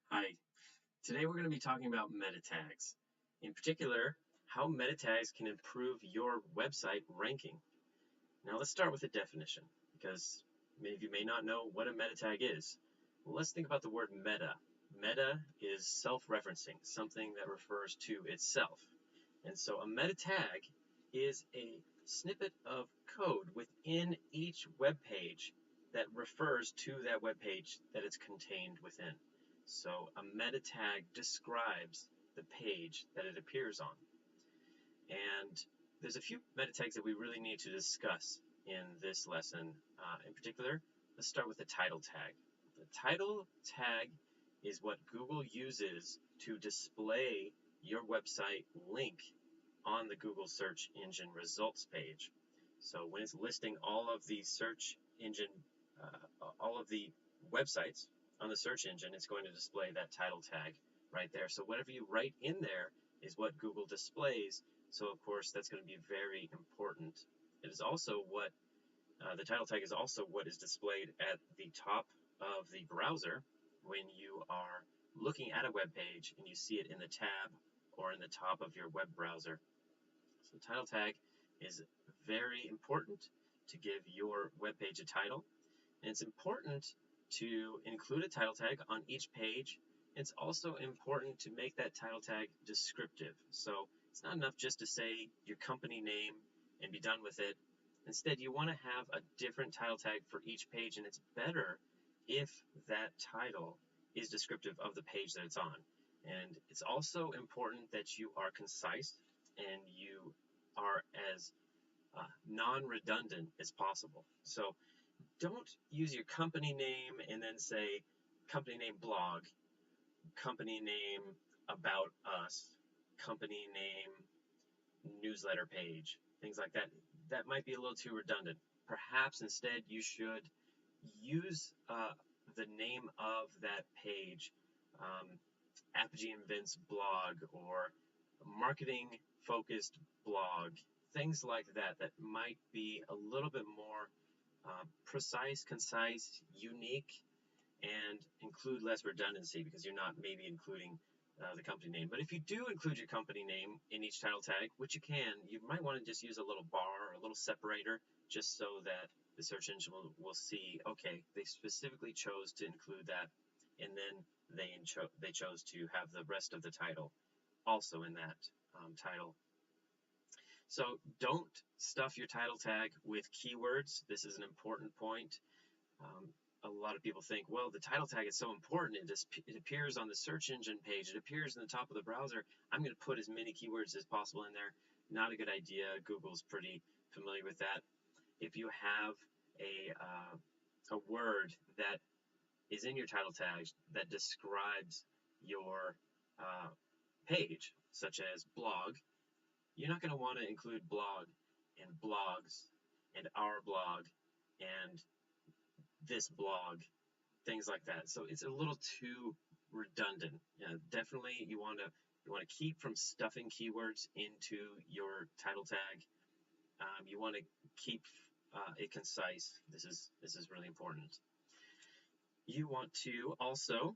Hi, today we're going to be talking about meta tags. In particular, how meta tags can improve your website ranking. Now let's start with a definition, because many of you may not know what a meta tag is. Well, let's think about the word meta. Meta is self-referencing, something that refers to itself. And so a meta tag is a snippet of code within each web page that refers to that web page that it's contained within. So a meta tag describes the page that it appears on. And there's a few meta tags that we really need to discuss in this lesson. In particular, let's start with the title tag. The title tag is what Google uses to display your website link on the Google search engine results page. So when it's listing all of the search engine, all of the websites on the search engine, it's going to display that title tag right there. So whatever you write in there is what Google displays. So of course that's going to be very important. It is also what the title tag is also what is displayed at the top of the browser when you are looking at a web page and you see it in the tab or in the top of your web browser. So title tag is very important to give your web page a title. And it's important to include a title tag on each page. It's also important to make that title tag descriptive. So it's not enough just to say your company name and be done with it. Instead, you want to have a different title tag for each page, and it's better if that title is descriptive of the page that it's on. And it's also important that you are concise and you are as non-redundant as possible. So don't use your company name and then say company name blog, company name about us, company name newsletter page, things like that. That might be a little too redundant. Perhaps instead you should use the name of that page, Apogee Invents blog or marketing focused blog, things like that that might be a little bit more precise, concise, unique, and include less redundancy because you're not maybe including the company name. But if you do include your company name in each title tag, which you can, you might want to just use a little bar or a little separator just so that the search engine will see, okay, they specifically chose to include that, and then they chose to have the rest of the title also in that title. So don't stuff your title tag with keywords. This is an important point. A lot of people think, well, the title tag is so important. It appears on the search engine page. It appears in the top of the browser. I'm going to put as many keywords as possible in there. Not a good idea. Google's pretty familiar with that. If you have a word that is in your title tag that describes your page, such as blog, you're not going to want to include blog and blogs and our blog and this blog, things like that. So it's a little too redundant. Definitely you want to keep from stuffing keywords into your title tag. You want to keep it concise. This is really important. You want to also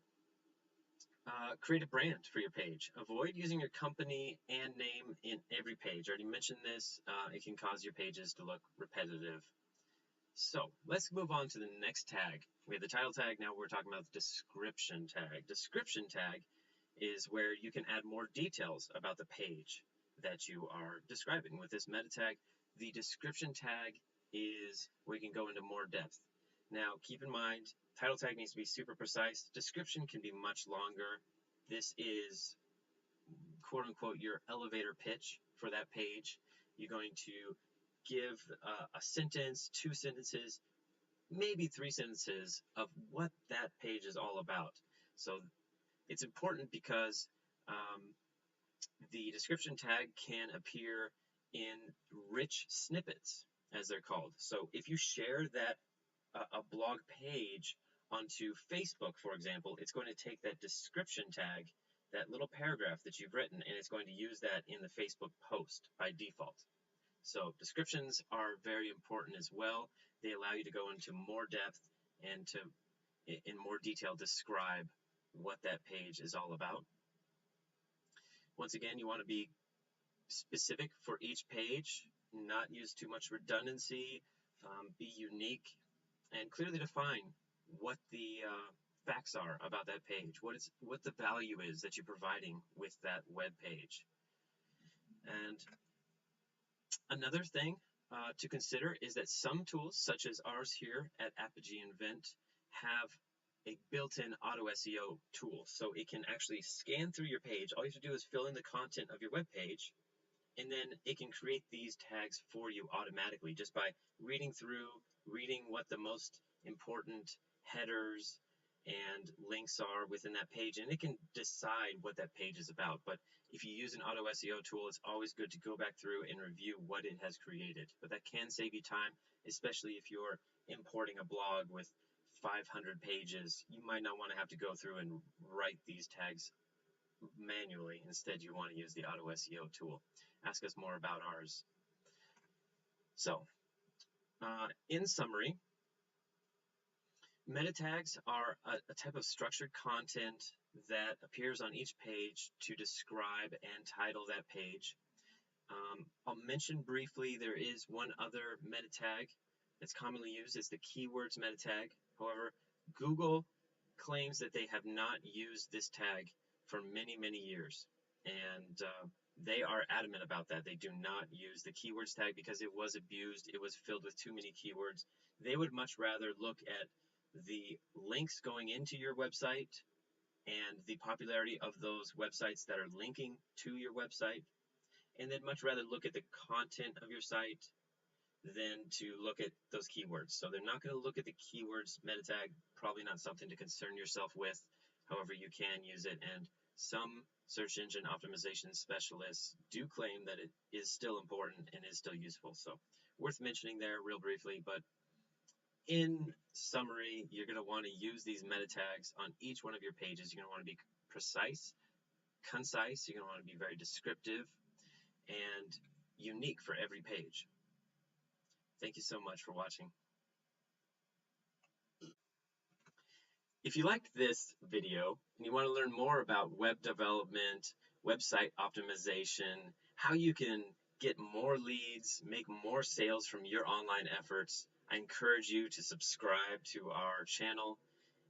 create a brand for your page. Avoid using your company and name in every page. I already mentioned this. It can cause your pages to look repetitive. So let's move on to the next tag. We have the title tag. Now we're talking about the description tag. Description tag is where you can add more details about the page that you are describing. With this meta tag, the description tag is where you can go into more depth. Now keep in mind, title tag needs to be super precise. Description can be much longer. This is quote unquote your elevator pitch for that page. You're going to give a sentence, two sentences, maybe three sentences of what that page is all about. So it's important because the description tag can appear in rich snippets, as they're called. So if you share that a blog page onto Facebook, for example, it's going to take that description tag, that little paragraph that you've written, and it's going to use that in the Facebook post by default. So descriptions are very important as well. They allow you to go into more depth and to, in more detail, describe what that page is all about. Once again, you want to be specific for each page, not use too much redundancy, be unique, and clearly define what the facts are about that page, what the value is that you're providing with that web page. And another thing to consider is that some tools, such as ours here at Apogee Invent, have a built-in auto SEO tool. So it can actually scan through your page. All you have to do is fill in the content of your web page, and then it can create these tags for you automatically just by reading what the most important headers and links are within that page, and it can decide what that page is about. But if you use an auto SEO tool, it's always good to go back through and review what it has created. But that can save you time, especially if you're importing a blog with 500 pages. You might not want to have to go through and write these tags manually. Instead, you want to use the auto SEO tool. Ask us more about ours. So, in summary, meta tags are a type of structured content that appears on each page to describe and title that page. I'll mention briefly there is one other meta tag that's commonly used. It's the keywords meta tag. However, Google claims that they have not used this tag for many, many years, and they are adamant about that. They do not use the keywords tag because it was abused. It was filled with too many keywords. They would much rather look at the links going into your website and the popularity of those websites that are linking to your website, and they'd much rather look at the content of your site than to look at those keywords. So they're not going to look at the keywords meta tag, probably not something to concern yourself with. However, you can use it, and some search engine optimization specialists do claim that it is still important and is still useful. So worth mentioning there real briefly, but in summary, you're going to want to use these meta tags on each one of your pages. You're going to want to be precise, concise. You're going to want to be very descriptive and unique for every page. Thank you so much for watching. If you liked this video and you want to learn more about web development, website optimization, how you can get more leads, make more sales from your online efforts, I encourage you to subscribe to our channel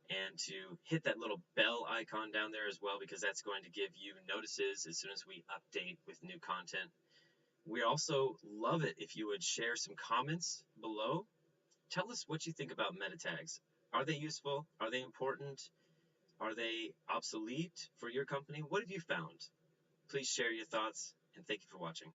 and to hit that little bell icon down there as well, because that's going to give you notices as soon as we update with new content. We also love it if you would share some comments below. Tell us what you think about meta tags. Are they useful? Are they important? Are they obsolete for your company? What have you found? Please share your thoughts, and thank you for watching.